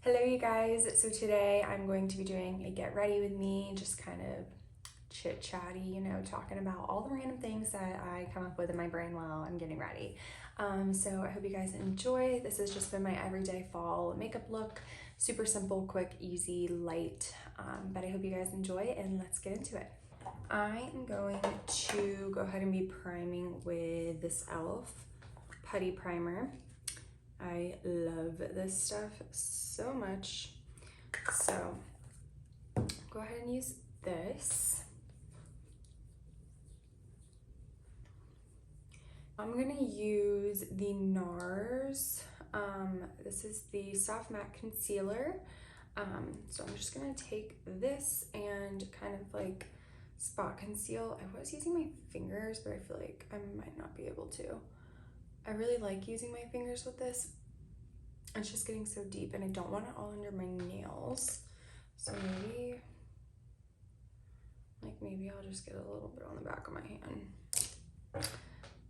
Hello you guys, so today I'm going to be doing a get ready with me, just kind of chit chatty, talking about all the random things that I come up with in my brain while I'm getting ready. So I hope you guys enjoy. This has just been my everyday fall makeup look, super simple, quick, easy, light, but I hope you guys enjoy and let's get into it. I am going to go ahead and be priming with this e.l.f. Putty Primer. I love this stuff so much. So go ahead and use this. I'm gonna use the NARS. This is the Soft Matte Concealer. So I'm just gonna take this and kind of like spot conceal. I was using my fingers, but I feel like I might not be able to. I really like using my fingers with this. It's just getting so deep and I don't want it all under my nails. So maybe I'll just get a little bit on the back of my hand.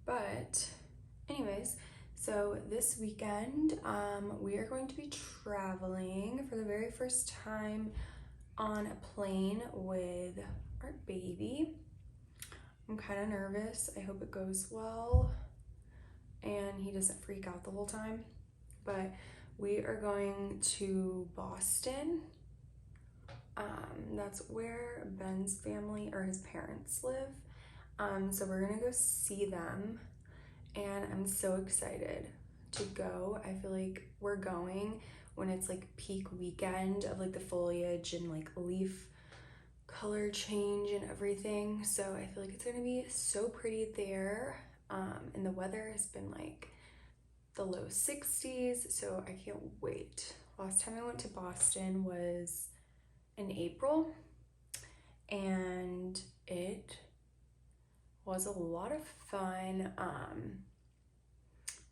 But anyways, so this weekend, we are going to be traveling for the very first time on a plane with our baby. I'm kind of nervous. I hope it goes well and he doesn't freak out the whole time. But we are going to Boston. That's where Ben's family or his parents live. So we're gonna go see them and I'm so excited to go. I feel like we're going when it's like peak weekend of like the foliage and like leaf color change and everything. So I feel like it's gonna be so pretty there. And the weather has been like the low 60s, so I can't wait. Last time I went to Boston was in April and it was a lot of fun,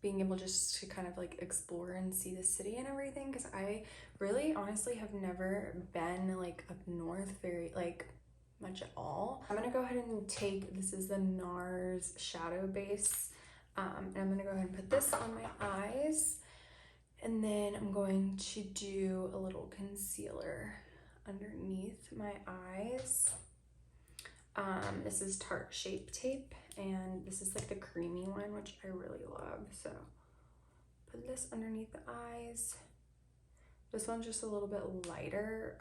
being able just to kind of like explore and see the city and everything, because I really honestly have never been like up north very like much at all. I'm gonna go ahead and take, this is the NARS shadow base, and I'm gonna go ahead and put this on my eyes, and then I'm going to do a little concealer underneath my eyes. This is Tarte Shape Tape, and this is like the creamy one, which I really love. So put this underneath the eyes. This one's just a little bit lighter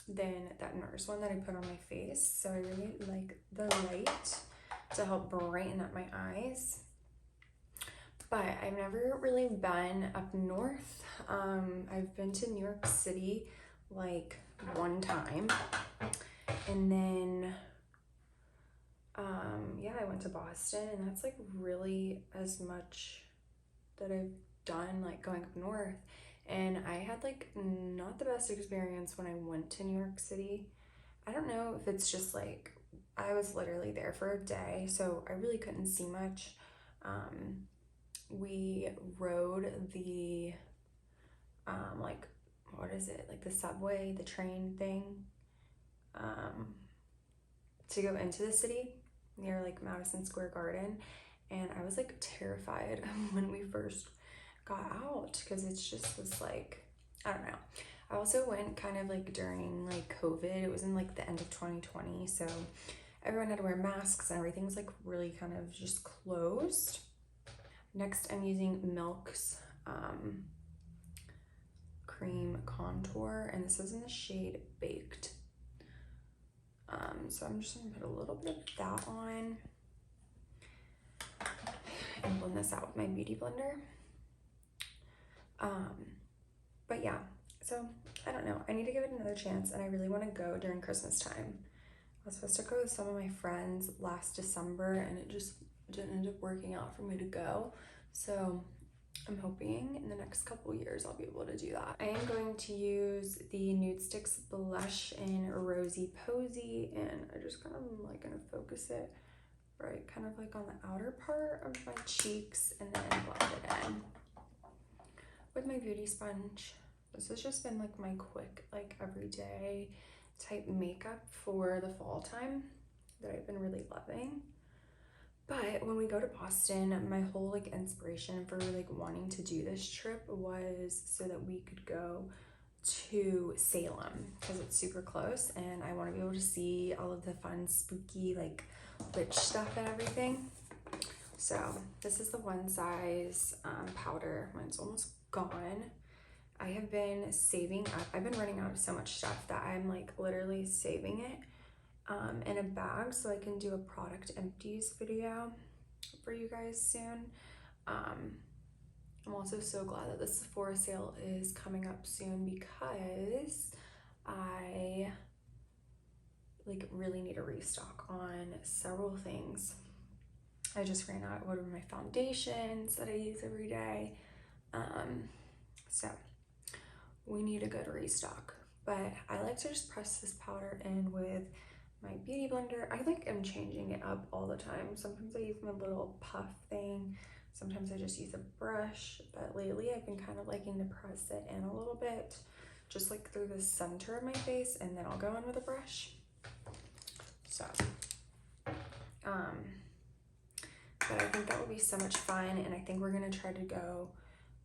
than that NARS one that I put on my face. So I really like the light to help brighten up my eyes. But I've never really been up north. I've been to New York City like one time, and then yeah, I went to Boston, and that's like really as much that I've done like going up north. And I had like not the best experience when I went to New York City. I don't know if it's just like I was literally there for a day, so I really couldn't see much. We rode the like, what is it, like the subway, the train thing, to go into the city near like Madison Square Garden, and I was like terrified when we first got out because it's just this like, I don't know. I also went kind of like during like COVID. It was in like the end of 2020, so everyone had to wear masks and everything was like really kind of just closed. Next, I'm using Milk's cream contour, and this is in the shade Baked. So I'm just gonna put a little bit of that on and blend this out with my beauty blender. But yeah, so I don't know, I need to give it another chance, and I really want to go during Christmas time. I was supposed to go with some of my friends last December, and it just didn't end up working out for me to go. So I'm hoping in the next couple years I'll be able to do that. I am going to use the Nude Sticks blush in Rosy Posy, and I just kind of like gonna focus it right kind of like on the outer part of my cheeks and then blend it in with my beauty sponge. This has just been like my quick, like everyday type makeup for the fall time that I've been really loving. But when we go to Boston, my whole like inspiration for like wanting to do this trip was so that we could go to Salem because it's super close and I want to be able to see all of the fun spooky like witch stuff and everything. So this is the one size powder. Mine's almost gone. I have been saving up. I've been running out of so much stuff that I'm like literally saving it in a bag so I can do a product empties video for you guys soon. I'm also so glad that the Sephora sale is coming up soon because I like really need a restock on several things. I just ran out of one of my foundations that I use every day. So we need a good restock, but I like to just press this powder in with my beauty blender. I like am changing it up all the time. Sometimes I use my little puff thing. Sometimes I just use a brush, but lately I've been kind of liking to press it in a little bit, just like through the center of my face, and then I'll go in with a brush. So, but I think that will be so much fun, and I think we're gonna try to go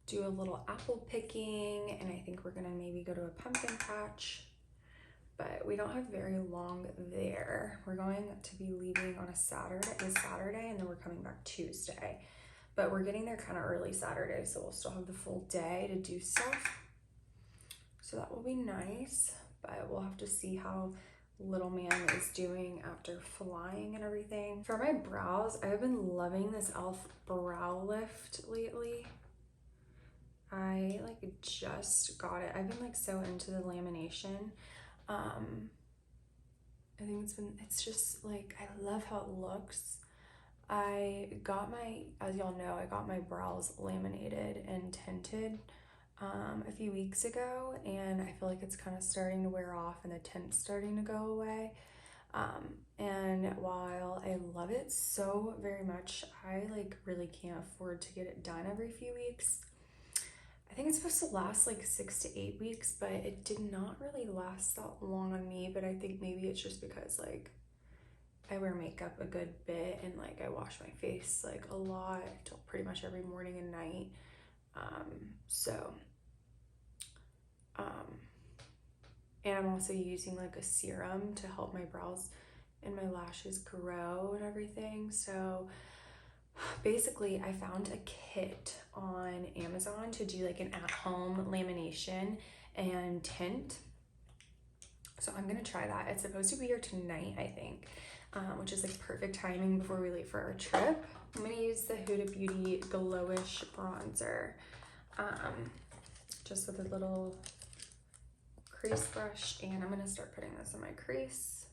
do a little apple picking, and I think we're gonna maybe go to a pumpkin patch, but we don't have very long there. We're going to be leaving on a Saturday, and then we're coming back Tuesday. But we're getting there kind of early Saturday, so we'll still have the full day to do stuff. So that will be nice, but we'll have to see how little man is doing after flying and everything. For my brows, I've been loving this e.l.f. brow lift lately. I like just got it. I've been like so into the lamination. I think it's just like, I love how it looks. I got as y'all know, I got my brows laminated and tinted a few weeks ago, and I feel like it's kind of starting to wear off and the tint's starting to go away. And while I love it so very much, I like really can't afford to get it done every few weeks. I think it's supposed to last like 6 to 8 weeks, but it did not really last that long on me. But I think maybe it's just because like I wear makeup a good bit and like I wash my face like a lot, pretty much every morning and night. And I'm also using like a serum to help my brows and my lashes grow and everything. So basically I found a kit on Amazon to do like an at-home lamination and tint. So I'm gonna try that. It's supposed to be here tonight, I think, which is like perfect timing before we leave for our trip. I'm gonna use the Huda Beauty Glowish bronzer, just with a little crease brush, and I'm gonna start putting this in my crease.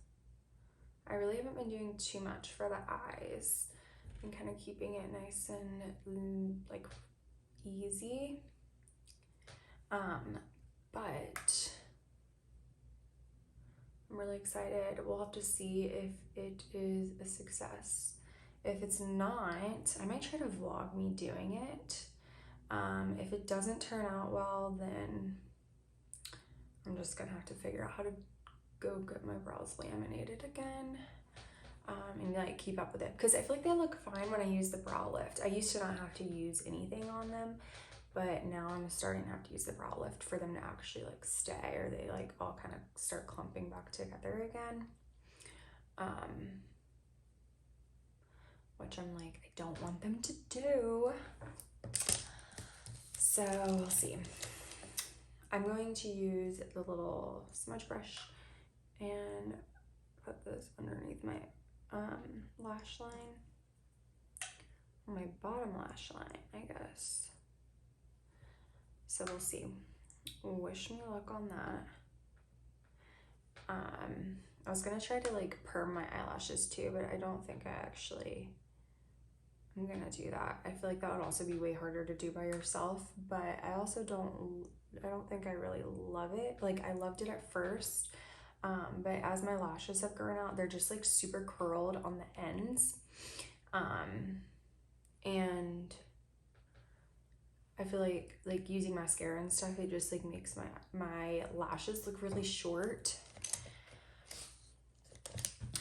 I really haven't been doing too much for the eyes. I'm kind of keeping it nice and like easy. But I'm really excited. We'll have to see if it is a success. If it's not, I might try to vlog me doing it. If it doesn't turn out well, then I'm just gonna have to figure out how to go get my brows laminated again. And like keep up with it, because I feel like they look fine when I use the brow lift. I used to not have to use anything on them, but now I'm starting to have to use the brow lift for them to actually like stay, or they like all kind of start clumping back together again. Which I'm like, I don't want them to do. So we'll see. I'm going to use the little smudge brush and put this underneath my lash line, or my bottom lash line, I guess. So we'll see. Wish me luck on that. I was gonna try to like perm my eyelashes too, but I don't think I'm gonna do that. I feel like that would also be way harder to do by yourself, but I also don't think I really love it. Like I loved it at first, but as my lashes have grown out, they're just like super curled on the ends. And I feel like using mascara and stuff, it just like makes my lashes look really short.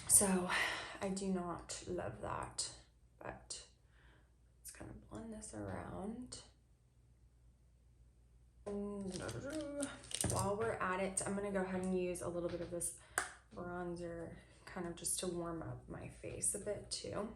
So I do not love that, but let's kind of blend this around. While we're at it, I'm gonna go ahead and use a little bit of this bronzer kind of just to warm up my face a bit too.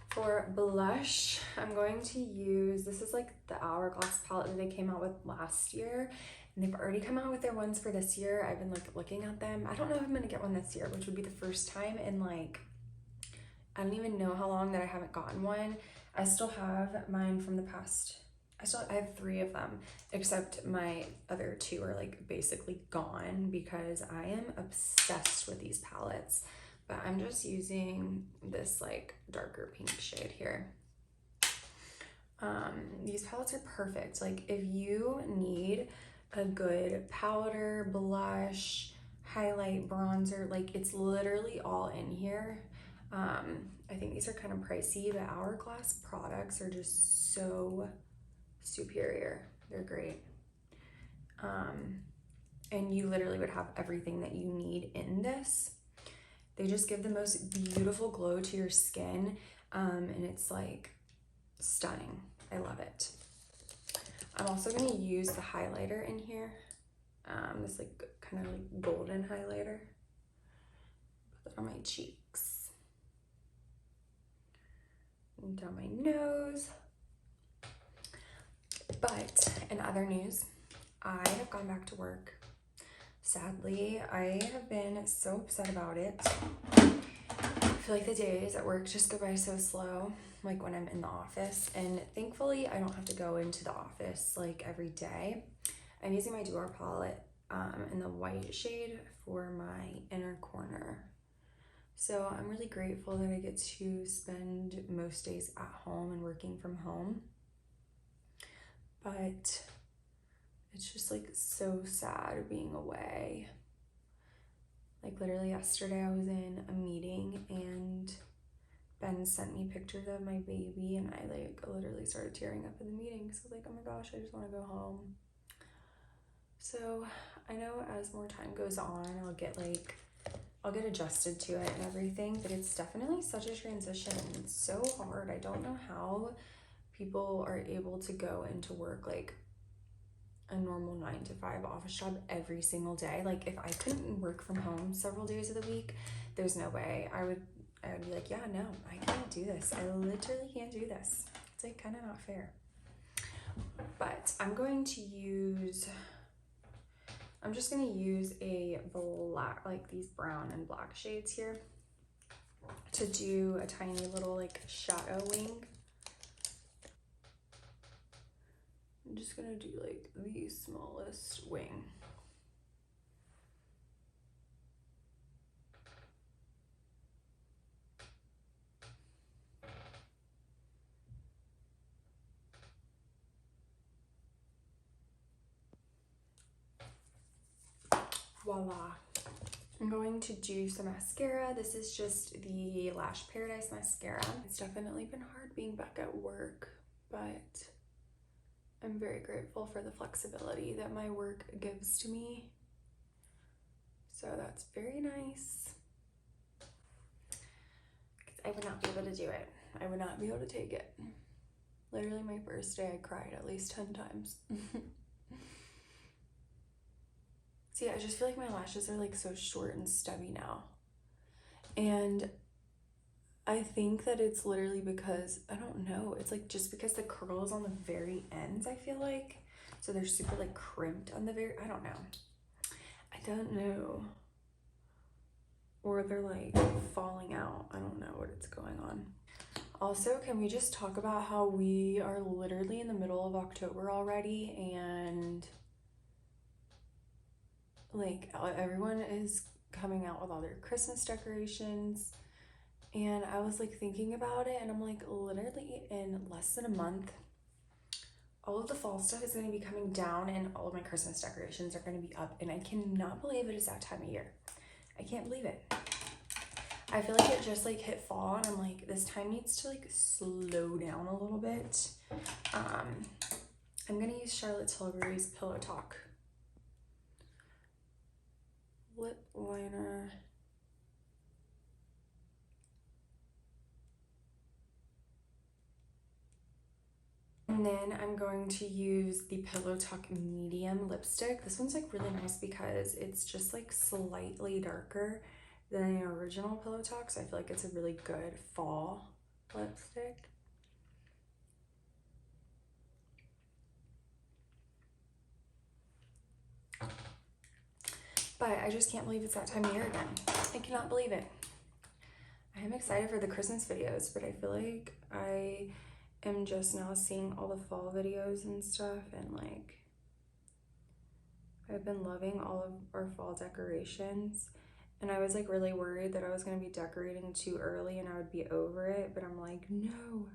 For blush, I'm going to use, this is like the Hourglass palette that they came out with last year, and they've already come out with their ones for this year. I've been like looking at them. I don't know if I'm gonna get one this year, which would be the first time in like, I don't even know how long that I haven't gotten one. I still have mine from the past. I have 3 of them, except my other 2 are like basically gone because I am obsessed with these palettes. But I'm just using this like darker pink shade here. These palettes are perfect. Like if you need a good powder, blush, highlight, bronzer, like it's literally all in here. I think these are kind of pricey, but Hourglass products are just so superior. They're great. And you literally would have everything that you need in this. They just give the most beautiful glow to your skin, and it's like stunning. I love it. I'm also going to use the highlighter in here, this like kind of like golden highlighter. Put that on my cheeks and down my nose. But in other news, I have gone back to work. Sadly, I have been so upset about it. I feel like the days at work just go by so slow, like when I'm in the office. And thankfully, I don't have to go into the office like every day. I'm using my Dior palette in the white shade for my inner corner. So I'm really grateful that I get to spend most days at home and working from home. But it's just like so sad being away. Like literally yesterday I was in a meeting and Ben sent me pictures of my baby and I like literally started tearing up in the meeting because I was like, oh my gosh, I just want to go home. So I know as more time goes on, I'll get adjusted to it and everything, but it's definitely such a transition. It's so hard. I don't know how people are able to go into work like a normal 9-to-5 office job every single day. Like if I couldn't work from home several days of the week, there's no way I would be like, yeah, no, I can't do this. I literally can't do this. It's like kind of not fair. But I'm just gonna use a black, like these brown and black shades here to do a tiny little like shadow wing. I'm just gonna do like the smallest wing. Voila. I'm going to do some mascara. This is just the Lash Paradise mascara. It's definitely been hard being back at work, but I'm very grateful for the flexibility that my work gives to me. So that's very nice. I would not be able to do it. I would not be able to take it. Literally my first day I cried at least 10 times. See, I just feel like my lashes are like so short and stubby now. And I think that it's literally because, I don't know, it's like just because the curl is on the very ends, I feel like. So they're super like crimped on the very, I don't know. Or they're like falling out. I don't know what's going on. Also, can we just talk about how we are literally in the middle of October already and like everyone is coming out with all their Christmas decorations. And I was like thinking about it and I'm like, literally in less than a month, all of the fall stuff is going to be coming down and all of my Christmas decorations are going to be up. And I cannot believe it is that time of year. I can't believe it. I feel like it just like hit fall and I'm like, this time needs to like slow down a little bit. I'm going to use Charlotte Tilbury's Pillow Talk lip liner. And then I'm going to use the Pillow Talk medium lipstick. This one's like really nice because it's just like slightly darker than the original Pillow Talk, so I feel like it's a really good fall lipstick. But I just can't believe it's that time of year again. I cannot believe it. I am excited for the Christmas videos, but I feel like I am just now seeing all the fall videos and stuff, and like I've been loving all of our fall decorations, and I was like really worried that I was going to be decorating too early and I would be over it, but I'm like, no,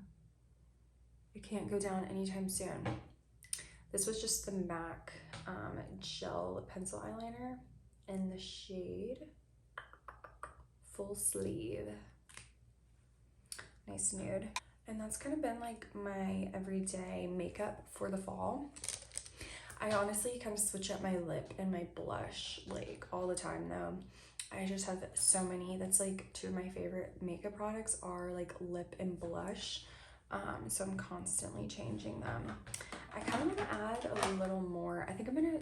it can't go down anytime soon. This was just the MAC gel pencil eyeliner in the shade Full Sleeve. Nice nude. And that's kind of been like my everyday makeup for the fall. I honestly kind of switch up my lip and my blush like all the time though. I just have so many. That's like two of my favorite makeup products are like lip and blush. So I'm constantly changing them. I kind of want to add a little more. I think I'm gonna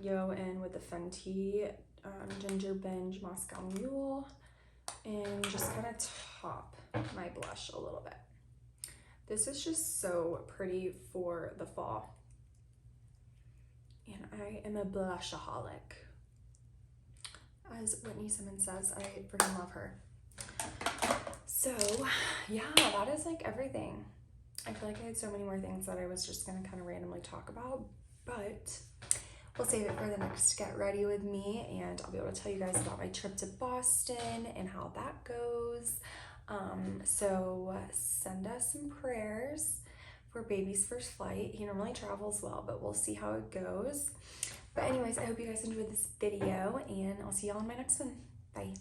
go in with the Fenty Ginger Binge Moscow Mule and just kind of top my blush a little bit. This is just so pretty for the fall. And I am a blushaholic. As Whitney Simmons says, I freaking love her. So yeah, that is like everything. I feel like I had so many more things that I was just gonna kind of randomly talk about, but we'll save it for the next Get Ready With Me, and I'll be able to tell you guys about my trip to Boston and how that goes. So send us some prayers for baby's first flight. He normally travels well, but we'll see how it goes. But anyways, I hope you guys enjoyed this video, and I'll see y'all in my next one. Bye.